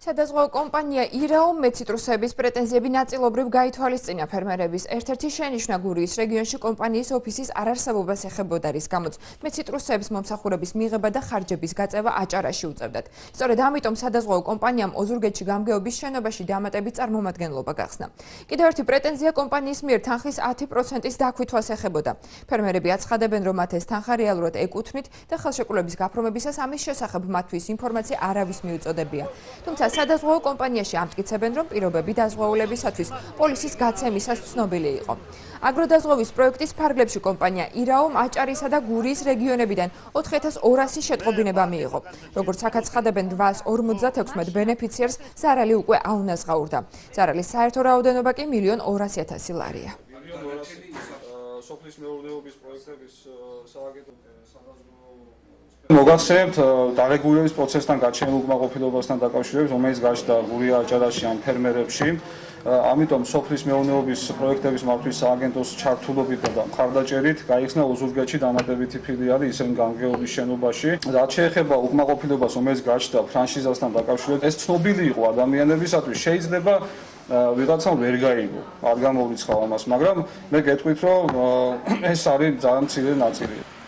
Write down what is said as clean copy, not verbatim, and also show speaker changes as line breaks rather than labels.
სადაზღვევო კომპანია ირაო მეციტრუსების პრეტენზიები ნაწილობრივ გაითვალისწინა ფერმერების ერთ-ერთი შენიშვნა გურიის რეგიონში კომპანიის ოფისის არარსებობას ეხებოდა, რის გამოც მეციტრუსების მომსახურების მიღება და ხარჯების გაწევა აჭარაში უწევდათ. სწორედ ამიტომ სადაზღვევო კომპანიამ ოზურგეთში გამგეობის შენობაში დამატებით წარმომადგენლობა გახსნა. კიდევ ერთი პრეტენზია კომპანიის მიერ თანხის 10%-ის დაქვითვას ეხებოდა. ფერმერები აცხადებენ, რომ მათ ეს თანხა რეალურად ეკუთვნით და ხელშეკრულების გაფორმებისას ამის შესახებ მათთვის ინფორმაცია არავის მიუწოდებია. თუმცა სადაზღვევო კომპანიაში ამტკიცებენ, რომ პირობები დაზღვეულებისათვის პოლისის გაცემისას ცნობილი იყო. აგროდაზღვევის პროექტის ფარგლებში კომპანია ირაომ აჭარისა და გურიის რეგიონებიდან 4200 შეტყობინება მიიღო. როგორც აცხადებენ, 856 ბენეფიციარს ზარალი უკვე აუნაზღაურდა. ზარალის საერთო რაოდენობა კი 1.200.000 ლარია.
სოფლის მეურნეობის პროექტების სააგენტო მოგახსენებთ დარეგულირების პროცესთან გაჩენილ უკმაყოფილებასთან დაკავშირებით, რომელიც გაჩნდა გურია აჭარაში ან ფერმერებში. ამიტომ სოფლის მეურნეობის პროექტების მართვის სააგენტოს ჩართულობით და მხარდაჭერით გაიხსნა ოზურგეთში დამატებითი ფილიალი ისინი გამგეობის შენობაში. რაც შეეხება უკმაყოფილებას, რომელიც გაჩნდა ფრანშიზასთან დაკავშირებით, ეს ცნობილი იყო ადამიანებისათვის, შეიძლება ვიღაცამ ვერ გაიგო, არ გამოვრიცხავ ამას, მაგრამ მე გეტყვით, რომ ეს არის ძალიან მცირე ნაწილი.